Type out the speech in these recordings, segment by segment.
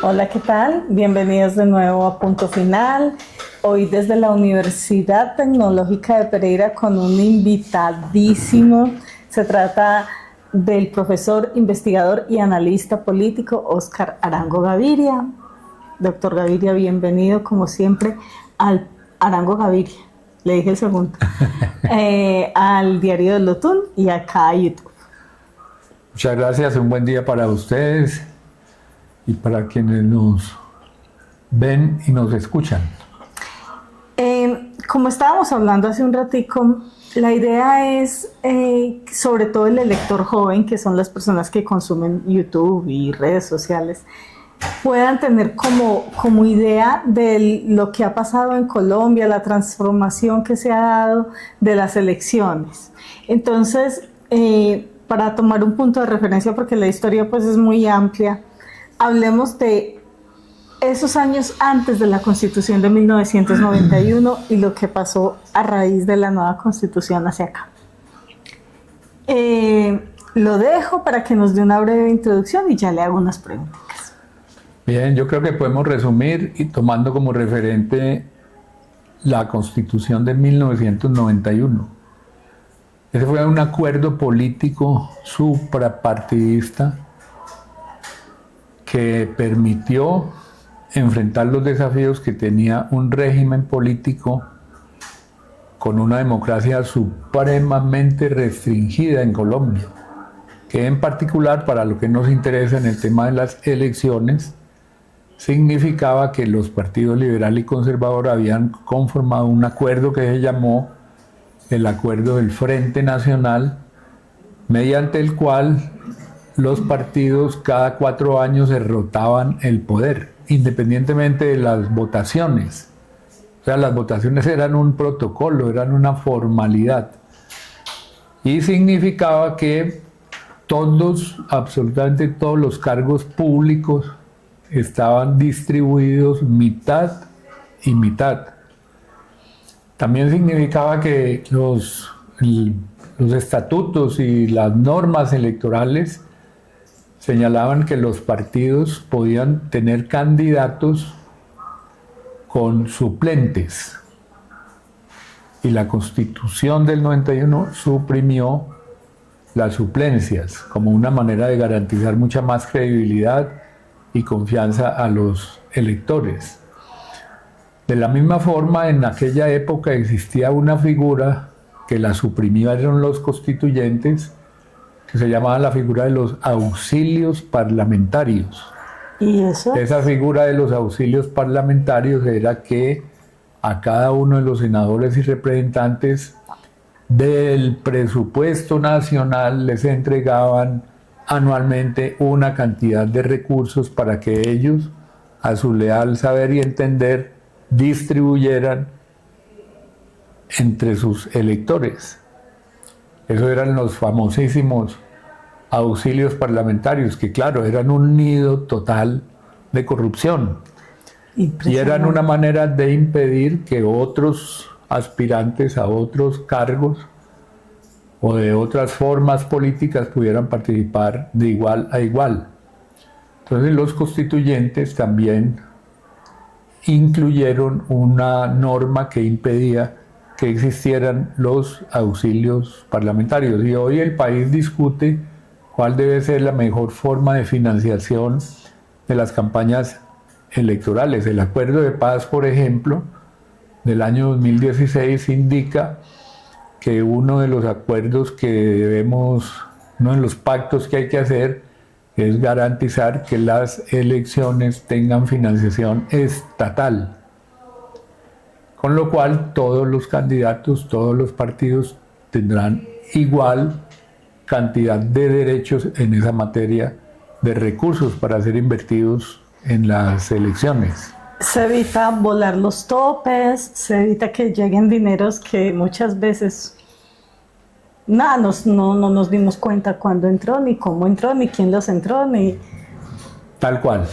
Hola, ¿qué tal? Bienvenidos de nuevo a Punto Final. Hoy desde la Universidad Tecnológica de Pereira con un invitadísimo. Se trata del profesor, investigador y analista político Óscar Arango Gaviria. Doctor Gaviria, bienvenido como siempre al Arango Gaviria. Le dije el segundo. Al Diario del Lotún y acá a YouTube. Muchas gracias, un buen día para ustedes y para quienes nos ven y nos escuchan. Como estábamos hablando hace un ratico, la idea es, sobre todo el elector joven, que son las personas que consumen YouTube y redes sociales, puedan tener como idea de lo que ha pasado en Colombia, la transformación que se ha dado de las elecciones. Entonces, para tomar un punto de referencia, porque la historia pues es muy amplia, hablemos de esos años antes de la Constitución de 1991 y lo que pasó a raíz de la nueva Constitución hacia acá. Lo dejo para que nos dé una breve introducción y ya le hago unas preguntas. Bien, yo creo que podemos resumir y tomando como referente la Constitución de 1991. Ese fue un acuerdo político suprapartidista que permitió enfrentar los desafíos que tenía un régimen político con una democracia supremamente restringida en Colombia, que en particular, para lo que nos interesa en el tema de las elecciones, significaba que los partidos liberal y conservador habían conformado un acuerdo que se llamó el Acuerdo del Frente Nacional, mediante el cual los partidos cada 4 años se rotaban el poder, independientemente de las votaciones. O sea, las votaciones eran un protocolo, eran una formalidad. Y significaba que todos, absolutamente todos los cargos públicos estaban distribuidos mitad y mitad. También significaba que los estatutos y las normas electorales señalaban que los partidos podían tener candidatos con suplentes. Y la Constitución del 91 suprimió las suplencias como una manera de garantizar mucha más credibilidad y confianza a los electores. De la misma forma, en aquella época existía una figura que la suprimieron los constituyentes, que se llamaba la figura de los auxilios parlamentarios. ¿Y eso? Esa figura de los auxilios parlamentarios era que a cada uno de los senadores y representantes del presupuesto nacional les entregaban anualmente una cantidad de recursos para que ellos, a su leal saber y entender, distribuyeran entre sus electores. Esos eran los famosísimos auxilios parlamentarios, que claro, eran un nido total de corrupción. Y eran una manera de impedir que otros aspirantes a otros cargos o de otras formas políticas pudieran participar de igual a igual. Entonces los constituyentes también incluyeron una norma que impedía que existieran los auxilios parlamentarios. Y hoy el país discute cuál debe ser la mejor forma de financiación de las campañas electorales. El Acuerdo de Paz, por ejemplo, del año 2016 indica que uno de los acuerdos que debemos, uno de los pactos que hay que hacer es garantizar que las elecciones tengan financiación estatal. Con lo cual todos los candidatos, todos los partidos tendrán igual cantidad de derechos en esa materia de recursos para ser invertidos en las elecciones. Se evita volar los topes, se evita que lleguen dineros que muchas veces no nos dimos cuenta cuándo entró, ni cómo entró, ni quién los entró, ni... Tal cual.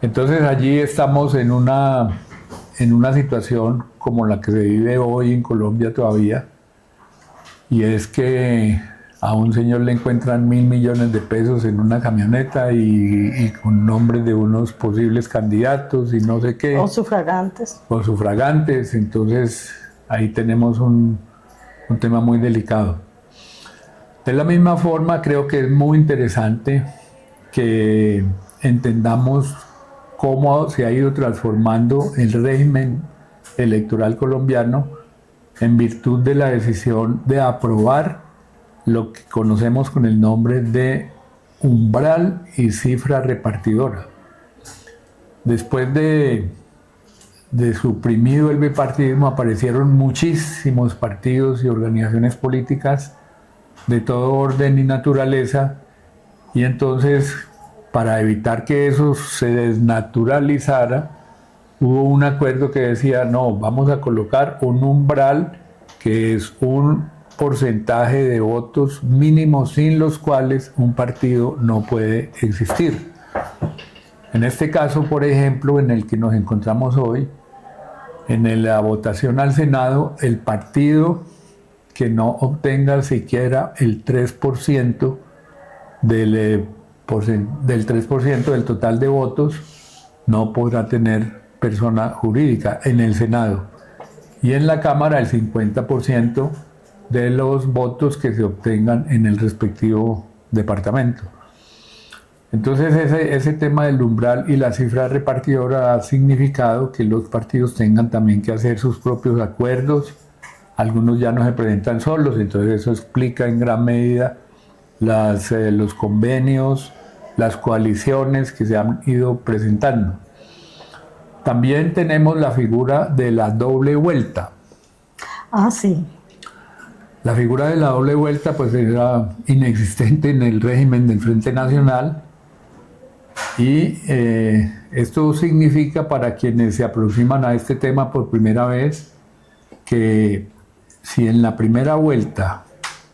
Entonces allí estamos en una situación como la que se vive hoy en Colombia todavía, y es que a un señor le encuentran 1.000 millones de pesos en una camioneta y con nombres de unos posibles candidatos y no sé qué. O sufragantes. O sufragantes, entonces ahí tenemos un tema muy delicado. De la misma forma, creo que es muy interesante que entendamos cómo se ha ido transformando el régimen electoral colombiano en virtud de la decisión de aprobar lo que conocemos con el nombre de umbral y cifra repartidora. Después de suprimido el bipartidismo, aparecieron muchísimos partidos y organizaciones políticas de todo orden y naturaleza, y entonces, para evitar que eso se desnaturalizara, hubo un acuerdo que decía, no, vamos a colocar un umbral que es un porcentaje de votos mínimos sin los cuales un partido no puede existir. En este caso, por ejemplo, en el que nos encontramos hoy, en la votación al Senado, el partido que no obtenga siquiera el 3% del 3% del total de votos no podrá tener persona jurídica en el Senado. Y en la Cámara el 50% de los votos que se obtengan en el respectivo departamento. Entonces ese tema del umbral y la cifra repartidora ha significado que los partidos tengan también que hacer sus propios acuerdos. Algunos ya no se presentan solos, entonces eso explica en gran medida los convenios, las coaliciones que se han ido presentando. También tenemos la figura de la doble vuelta. Ah, sí. La figura de la doble vuelta pues era inexistente en el régimen del Frente Nacional, y esto significa, para quienes se aproximan a este tema por primera vez, que si en la primera vuelta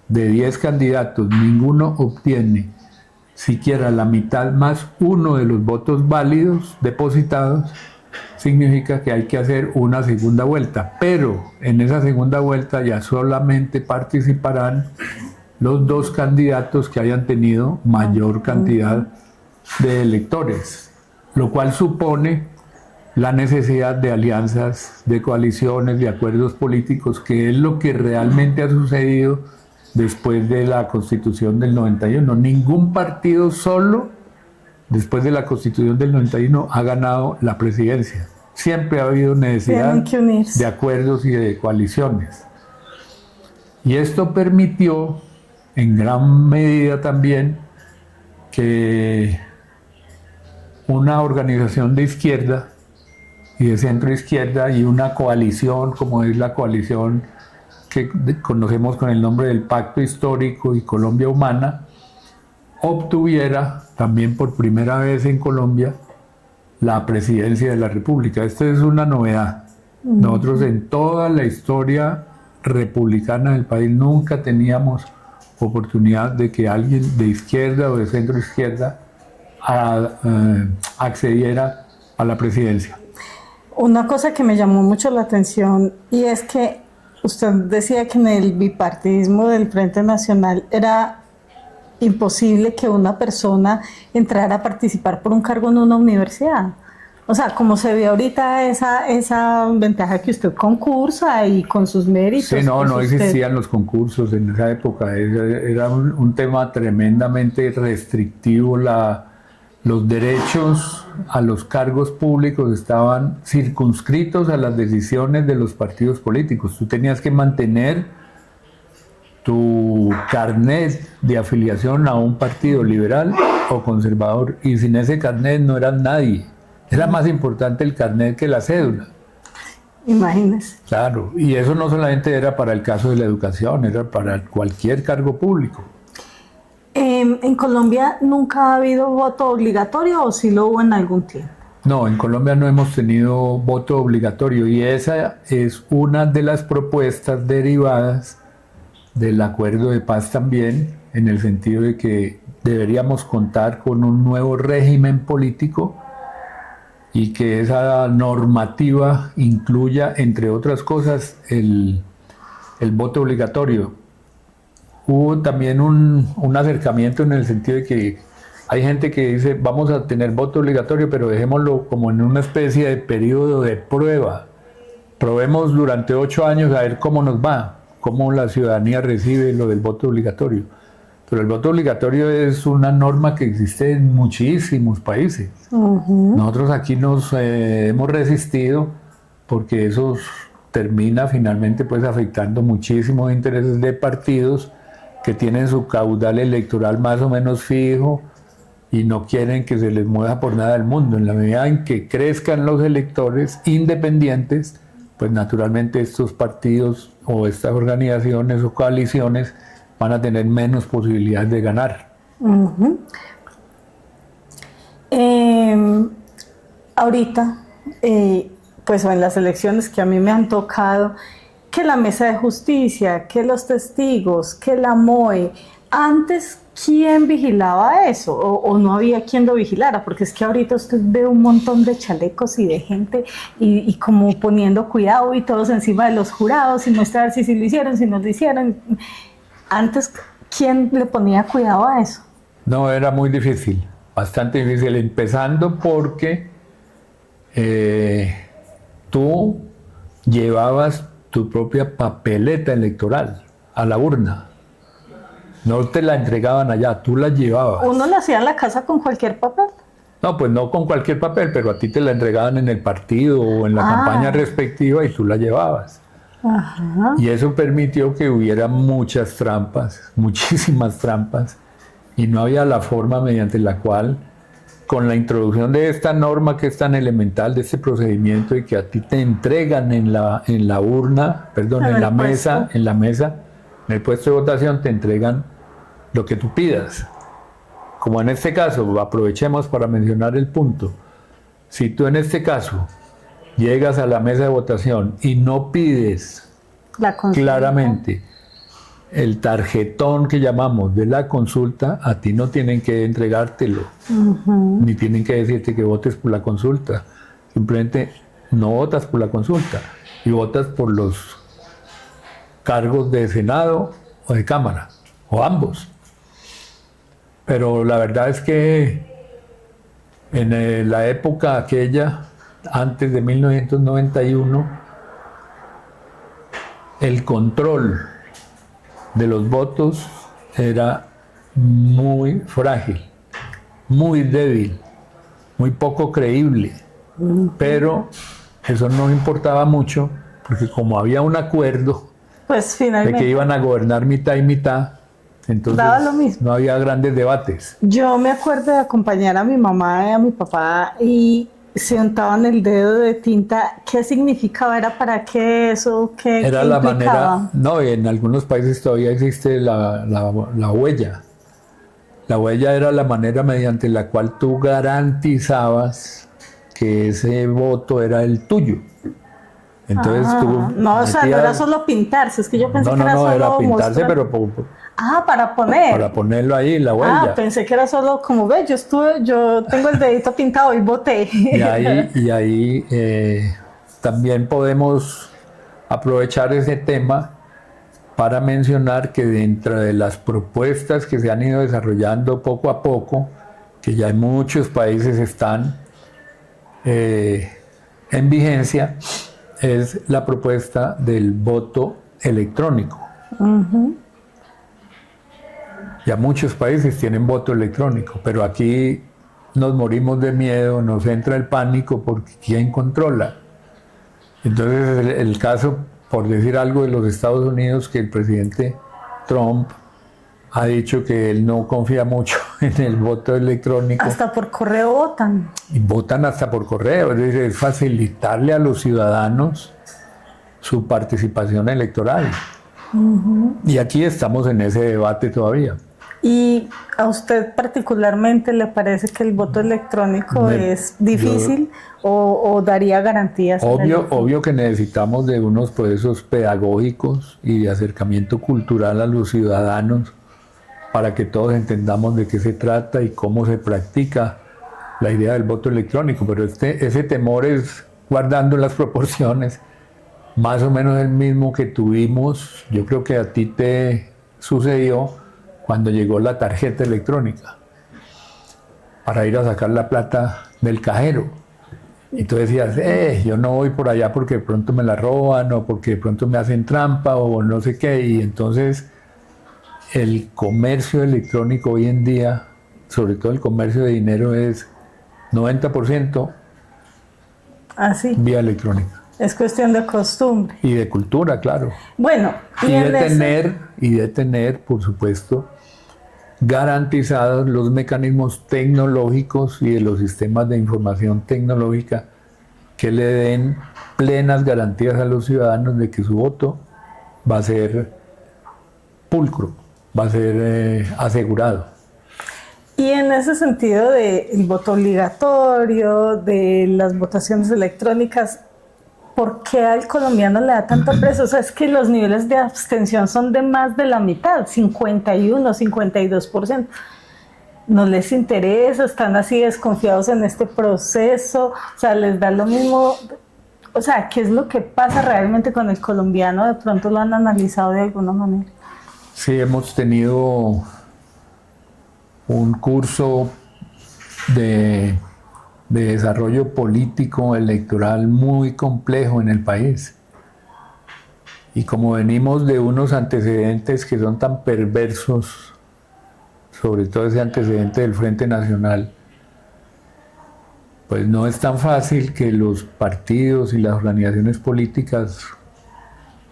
de 10 candidatos ninguno obtiene siquiera la mitad más uno de los votos válidos depositados, significa que hay que hacer una segunda vuelta, pero en esa segunda vuelta ya solamente participarán los 2 candidatos que hayan tenido mayor cantidad de electores, lo cual supone la necesidad de alianzas, de coaliciones, de acuerdos políticos, que es lo que realmente ha sucedido después de la Constitución del 91. Ningún partido solo, después de la Constitución del 91, ha ganado la presidencia. Siempre ha habido necesidad de acuerdos y de coaliciones. Y esto permitió, en gran medida también, que una organización de izquierda y de centro izquierda y una coalición, como es la coalición que conocemos con el nombre del Pacto Histórico y Colombia Humana, obtuviera también por primera vez en Colombia la presidencia de la República. Esto es una novedad. Nosotros en toda la historia republicana del país nunca teníamos oportunidad de que alguien de izquierda o de centro izquierda accediera a la presidencia. Una cosa que me llamó mucho la atención, y es que usted decía que en el bipartidismo del Frente Nacional era imposible que una persona entrara a participar por un cargo en una universidad. O sea, como se ve ahorita esa ventaja que usted concursa y con sus méritos. Sí, no pues existían los concursos en esa época. Era un tema tremendamente restrictivo. Los derechos a los cargos públicos estaban circunscritos a las decisiones de los partidos políticos. Tú tenías que mantener tu carnet de afiliación a un partido liberal o conservador, y sin ese carnet no eras nadie. Era más importante el carnet que la cédula. Imagínese. Claro, y eso no solamente era para el caso de la educación, era para cualquier cargo público. ¿En Colombia nunca ha habido voto obligatorio o sí lo hubo en algún tiempo? No, en Colombia no hemos tenido voto obligatorio, y esa es una de las propuestas derivadas del acuerdo de paz también, en el sentido de que deberíamos contar con un nuevo régimen político y que esa normativa incluya, entre otras cosas, el voto obligatorio. hubo también un acercamiento en el sentido de que hay gente que dice vamos a tener voto obligatorio, pero dejémoslo como en una especie de periodo de prueba. Probemos durante 8 años a ver cómo nos va, cómo la ciudadanía recibe lo del voto obligatorio. Pero el voto obligatorio es una norma que existe en muchísimos países. Nosotros aquí nos hemos resistido porque eso termina finalmente pues afectando muchísimos intereses de partidos que tienen su caudal electoral más o menos fijo y no quieren que se les mueva por nada del mundo. En la medida en que crezcan los electores independientes, pues naturalmente estos partidos o estas organizaciones o coaliciones van a tener menos posibilidades de ganar. Ahorita, pues en las elecciones que a mí me han tocado, que la mesa de justicia, que los testigos, que la MOE, antes, ¿quién vigilaba eso? O no había quien lo vigilara, porque es que ahorita usted ve un montón de chalecos y de gente y como poniendo cuidado y todos encima de los jurados y mostrar si lo hicieron, si no lo hicieron. Antes, ¿quién le ponía cuidado a eso? No, era muy difícil, bastante difícil, empezando porque tú llevabas tu propia papeleta electoral a la urna. No te la entregaban allá, tú la llevabas. ¿Uno la hacía en la casa con cualquier papel? No, pues no con cualquier papel, pero a ti te la entregaban en el partido o en la campaña respectiva y tú la llevabas. Ajá. Y eso permitió que hubiera muchas trampas, muchísimas trampas, y no había la forma mediante la cual, con la introducción de esta norma que es tan elemental, de este procedimiento y que a ti te entregan en la urna, perdón, en la mesa, en el puesto de votación te entregan lo que tú pidas. Como en este caso, aprovechemos para mencionar el punto. Si tú en este caso llegas a la mesa de votación y no pides claramente el tarjetón que llamamos de la consulta, a ti no tienen que entregártelo, ni tienen que decirte que votes por la consulta. Simplemente no votas por la consulta y votas por los cargos de Senado o de Cámara, o ambos. Pero la verdad es que en la época aquella, antes de 1991, el control de los votos era muy frágil, muy débil, muy poco creíble. Pero eso no importaba mucho, porque como había un acuerdo pues, finalmente, de que iban a gobernar mitad y mitad, entonces daba lo mismo. No había grandes debates. Yo me acuerdo de acompañar a mi mamá y a mi papá y se untaban el dedo de tinta. ¿Qué significaba? ¿Era para qué eso? ¿Qué Era qué la implicaba? manera, no, en algunos países todavía existe la huella. La huella era la manera mediante la cual tú garantizabas que ese voto era el tuyo. Entonces tú no, o sea, no era solo pintarse, es que yo pensé que era solo era pintarse, mostrar. pero Para poner. para ponerlo ahí, la huella. Pensé que era solo como, ve, yo tengo el dedito pintado y voté. Y ahí también podemos aprovechar ese tema para mencionar que dentro de las propuestas que se han ido desarrollando poco a poco, que ya en muchos países están en vigencia, es la propuesta del voto electrónico. Ya muchos países tienen voto electrónico, pero aquí nos morimos de miedo, nos entra el pánico porque ¿quién controla? Entonces el caso, por decir algo, de los Estados Unidos, que el presidente Trump ha dicho que él no confía mucho en el voto electrónico. Hasta por correo votan. Y votan hasta por correo, es decir, es facilitarle a los ciudadanos su participación electoral. Y aquí estamos en ese debate todavía. ¿Y a usted particularmente le parece que el voto electrónico es difícil o daría garantías? Obvio que necesitamos de unos procesos pedagógicos y de acercamiento cultural a los ciudadanos para que todos entendamos de qué se trata y cómo se practica la idea del voto electrónico, pero ese temor es, guardando las proporciones, más o menos el mismo que tuvimos. Yo creo que a ti te sucedió cuando llegó la tarjeta electrónica para ir a sacar la plata del cajero. Y tú decías, yo no voy por allá porque de pronto me la roban o porque de pronto me hacen trampa o no sé qué. Y entonces el comercio electrónico hoy en día, sobre todo el comercio de dinero, es 90% Así. vía electrónica. Es cuestión de costumbre. Y de cultura, claro. Bueno, Y de tener, por supuesto, garantizados los mecanismos tecnológicos y de los sistemas de información tecnológica que le den plenas garantías a los ciudadanos de que su voto va a ser pulcro, va a ser asegurado. Y en ese sentido del voto obligatorio, de las votaciones electrónicas, ¿por qué al colombiano le da tanto peso? O sea, es que los niveles de abstención son de más de la mitad, 51, 52%. ¿No les interesa? ¿Están así desconfiados en este proceso? O sea, ¿les da lo mismo? O sea, ¿qué es lo que pasa realmente con el colombiano? ¿De pronto lo han analizado de alguna manera? Sí, hemos tenido un curso de desarrollo político electoral muy complejo en el país. Y como venimos de unos antecedentes que son tan perversos, sobre todo ese antecedente del Frente Nacional, pues no es tan fácil que los partidos y las organizaciones políticas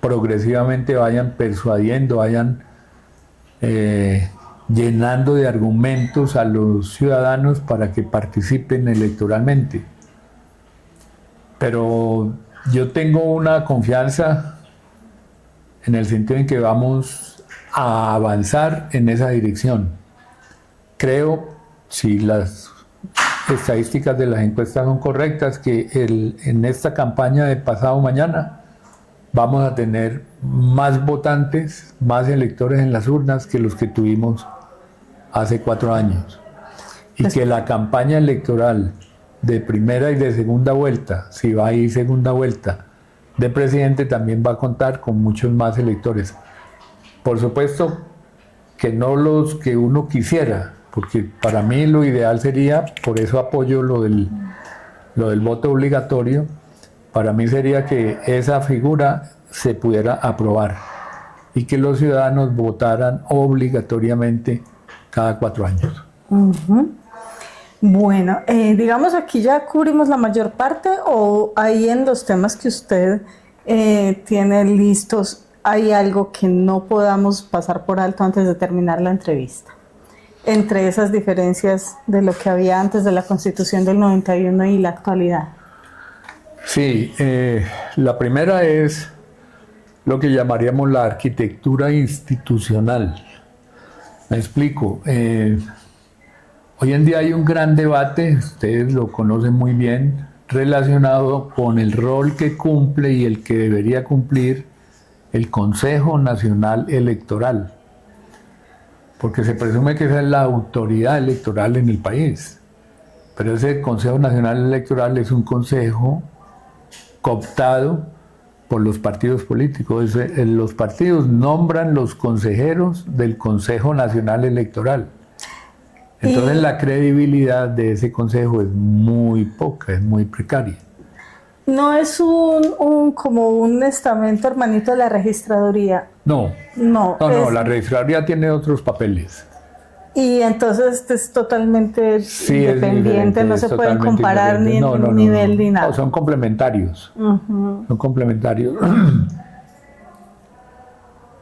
progresivamente vayan persuadiendo, vayan llenando de argumentos a los ciudadanos para que participen electoralmente. Pero yo tengo una confianza en el sentido en que vamos a avanzar en esa dirección. Creo, si las estadísticas de las encuestas son correctas, que en esta campaña de pasado mañana vamos a tener más votantes, más electores en las urnas que los que tuvimos hace 4 años. Y que la campaña electoral de primera y de segunda vuelta, si va a ir segunda vuelta de presidente, también va a contar con muchos más electores. Por supuesto que no los que uno quisiera, porque para mí lo ideal sería, por eso apoyo lo del voto obligatorio, para mí sería que esa figura se pudiera aprobar y que los ciudadanos votaran obligatoriamente cada 4 años. Uh-huh. Bueno, digamos aquí ya cubrimos la mayor parte, o ahí en los temas que usted tiene listos, ¿hay algo que no podamos pasar por alto antes de terminar la entrevista? Entre esas diferencias de lo que había antes de la Constitución del 91 y la actualidad. Sí, la primera es lo que llamaríamos la arquitectura institucional. Me explico. Hoy en día hay un gran debate, ustedes lo conocen muy bien, relacionado con el rol que cumple y el que debería cumplir el Consejo Nacional Electoral, porque se presume que esa es la autoridad electoral en el país, pero ese Consejo Nacional Electoral es un consejo cooptado por los partidos políticos. Los partidos nombran los consejeros del Consejo Nacional Electoral. Entonces la credibilidad de ese consejo es muy poca, es muy precaria. ¿No es como un estamento hermanito de la registraduría? No, la registraduría tiene otros papeles. Y entonces es totalmente independiente, no se pueden comparar ni en un nivel ni nada. No, son complementarios. Uh-huh. Son complementarios.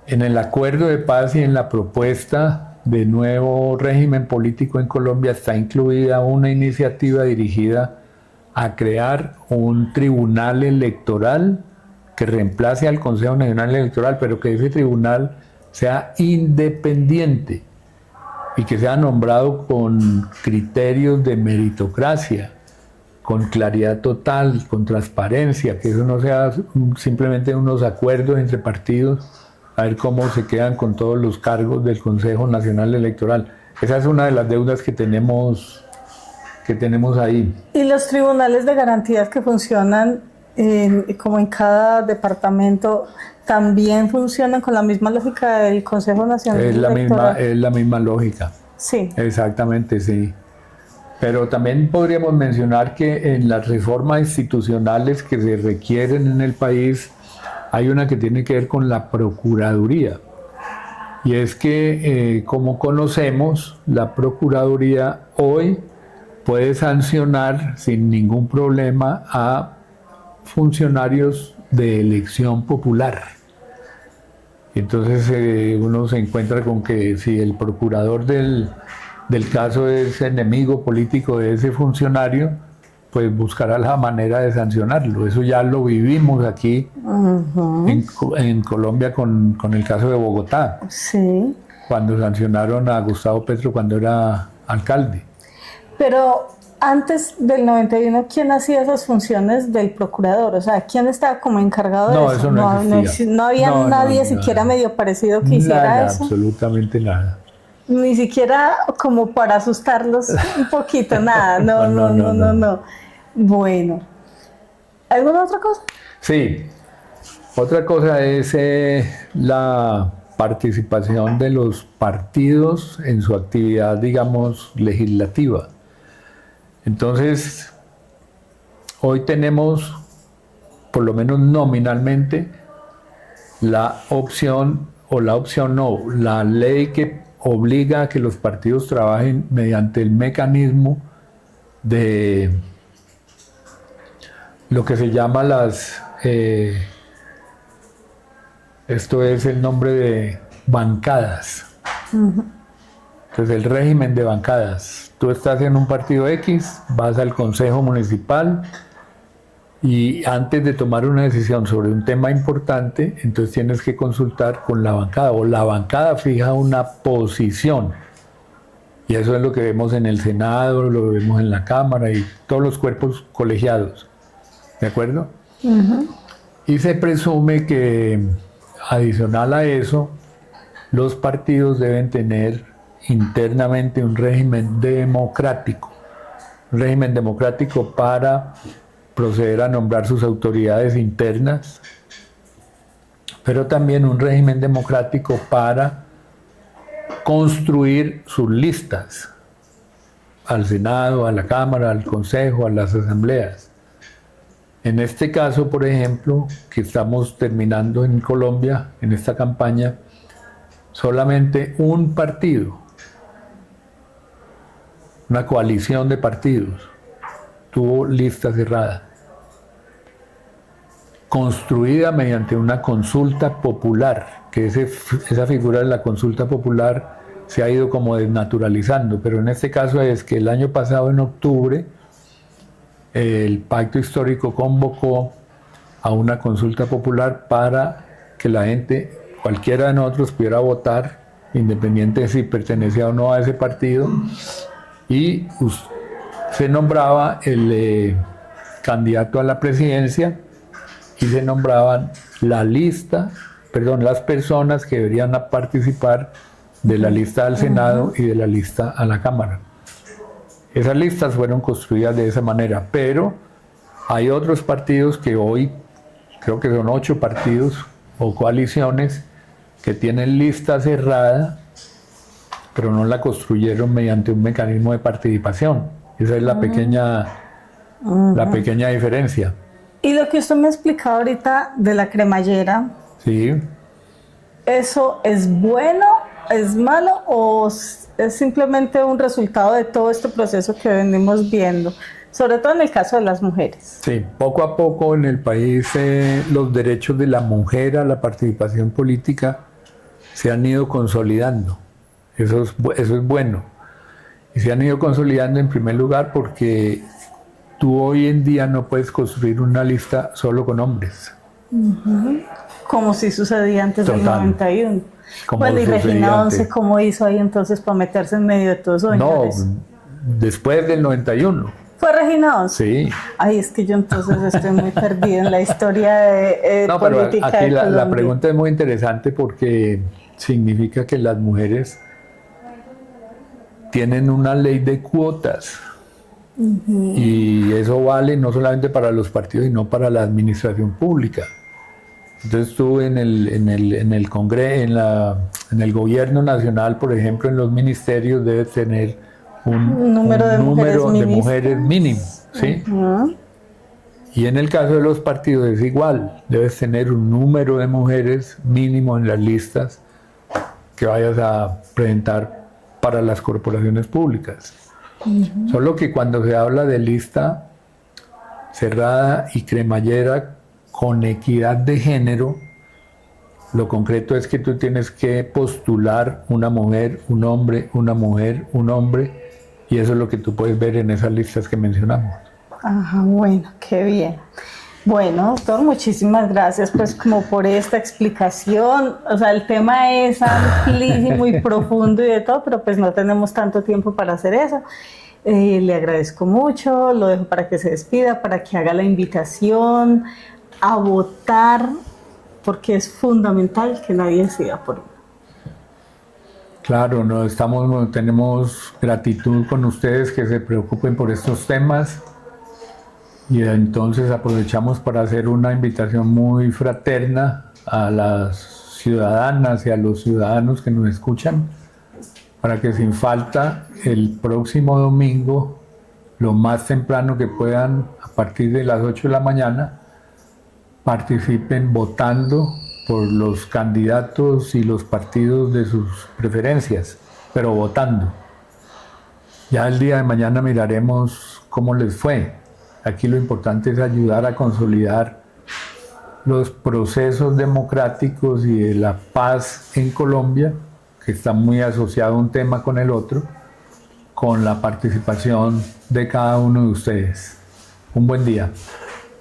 En el acuerdo de paz y en la propuesta de nuevo régimen político en Colombia está incluida una iniciativa dirigida a crear un tribunal electoral que reemplace al Consejo Nacional Electoral, pero que ese tribunal sea independiente y que sea nombrado con criterios de meritocracia, con claridad total, con transparencia, que eso no sea simplemente unos acuerdos entre partidos a ver cómo se quedan con todos los cargos del Consejo Nacional Electoral. Esa es una de las deudas que tenemos ahí. ¿Y los tribunales de garantías que funcionan como en cada departamento, también funcionan con la misma lógica del Consejo Nacional Electoral. Es la misma lógica. Sí. Exactamente, sí. Pero también podríamos mencionar que en las reformas institucionales que se requieren en el país hay una que tiene que ver con la Procuraduría. Y es que, como conocemos, la Procuraduría hoy puede sancionar sin ningún problema a funcionarios de elección popular. Entonces uno se encuentra con que si el procurador del caso es enemigo político de ese funcionario, pues buscará la manera de sancionarlo. Eso ya lo vivimos aquí en Colombia con el caso de Bogotá, Sí. cuando sancionaron a Gustavo Petro cuando era alcalde. Pero antes del 91, ¿quién hacía esas funciones del procurador? O sea, ¿quién estaba como encargado de eso? Eso no existía. No había nadie siquiera medio parecido que hiciera nada, eso. Absolutamente nada. Ni siquiera como para asustarlos un poquito, nada. No. Bueno, ¿alguna otra cosa? Sí, otra cosa es la participación de los partidos en su actividad, digamos, legislativa. Entonces, hoy tenemos, por lo menos nominalmente, la ley que obliga a que los partidos trabajen mediante el mecanismo de lo que se llama esto es el nombre de bancadas. Entonces, el régimen de bancadas. Tú estás en un partido X, vas al consejo municipal y antes de tomar una decisión sobre un tema importante, entonces tienes que consultar con la bancada, o la bancada fija una posición. Y eso es lo que vemos en el Senado, lo vemos en la Cámara y todos los cuerpos colegiados. ¿De acuerdo? Y se presume que, adicional a eso, los partidos deben tener internamente un régimen democrático para proceder a nombrar sus autoridades internas, pero también un régimen democrático para construir sus listas al Senado, a la Cámara, al Consejo, a las asambleas. En este caso, por ejemplo, que estamos terminando en Colombia, en esta campaña, solamente un partido, una coalición de partidos, tuvo lista cerrada, construida mediante una consulta popular, que esa figura de la consulta popular se ha ido como desnaturalizando, pero en este caso es que el año pasado, en octubre, el Pacto Histórico convocó a una consulta popular para que la gente, cualquiera de nosotros, pudiera votar, independiente de si pertenecía o no a ese partido, y se nombraba el candidato a la presidencia y se nombraban las personas que deberían participar de la lista al Senado y de la lista a la Cámara. Esas listas fueron construidas de esa manera, pero hay otros partidos que hoy, creo que son 8 partidos o coaliciones, que tienen lista cerrada, pero no la construyeron mediante un mecanismo de participación. Esa es la pequeña diferencia. Y lo que usted me explicaba ahorita de la cremallera, Sí. ¿eso es bueno, es malo o es simplemente un resultado de todo este proceso que venimos viendo? Sobre todo en el caso de las mujeres. Sí, poco a poco en el país los derechos de la mujer a la participación política se han ido consolidando. Eso es bueno. Y se han ido consolidando en primer lugar porque tú hoy en día no puedes construir una lista solo con hombres. Como si sucedía antes del 91. Bueno, y Regina 11, ¿cómo hizo ahí entonces para meterse en medio de todo eso? No, después del 91. ¿Fue Regina 11? Sí. Ay, es que yo entonces estoy muy perdida en la historia política pero aquí de Colombia. La pregunta es muy interesante porque significa que las mujeres tienen una ley de cuotas Y eso vale no solamente para los partidos, sino para la administración pública. Entonces tú en el Congreso, en el gobierno nacional, por ejemplo, en los ministerios debes tener un número de mujeres mínimo, ¿sí? Y en el caso de los partidos es igual, debes tener un número de mujeres mínimo en las listas que vayas a presentar para las corporaciones públicas. Solo que cuando se habla de lista cerrada y cremallera con equidad de género, lo concreto es que tú tienes que postular una mujer, un hombre, una mujer, un hombre, y eso es lo que tú puedes ver en esas listas que mencionamos. Ajá, bueno, qué bien. Bueno, doctor, muchísimas gracias pues como por esta explicación. O sea, el tema es amplísimo y profundo y de todo, pero pues no tenemos tanto tiempo para hacer eso. Le agradezco mucho, lo dejo para que se despida, para que haga la invitación a votar, porque es fundamental que nadie decida por uno. Claro, tenemos gratitud con ustedes que se preocupen por estos temas. Y entonces aprovechamos para hacer una invitación muy fraterna a las ciudadanas y a los ciudadanos que nos escuchan para que sin falta el próximo domingo, lo más temprano que puedan, a partir de las 8 de la mañana, participen votando por los candidatos y los partidos de sus preferencias, pero votando. Ya el día de mañana miraremos cómo les fue. Aquí lo importante es ayudar a consolidar los procesos democráticos y de la paz en Colombia, que está muy asociado un tema con el otro, con la participación de cada uno de ustedes. Un buen día.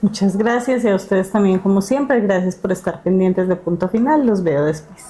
Muchas gracias y a ustedes también, como siempre, gracias por estar pendientes de Punto Final. Los veo después.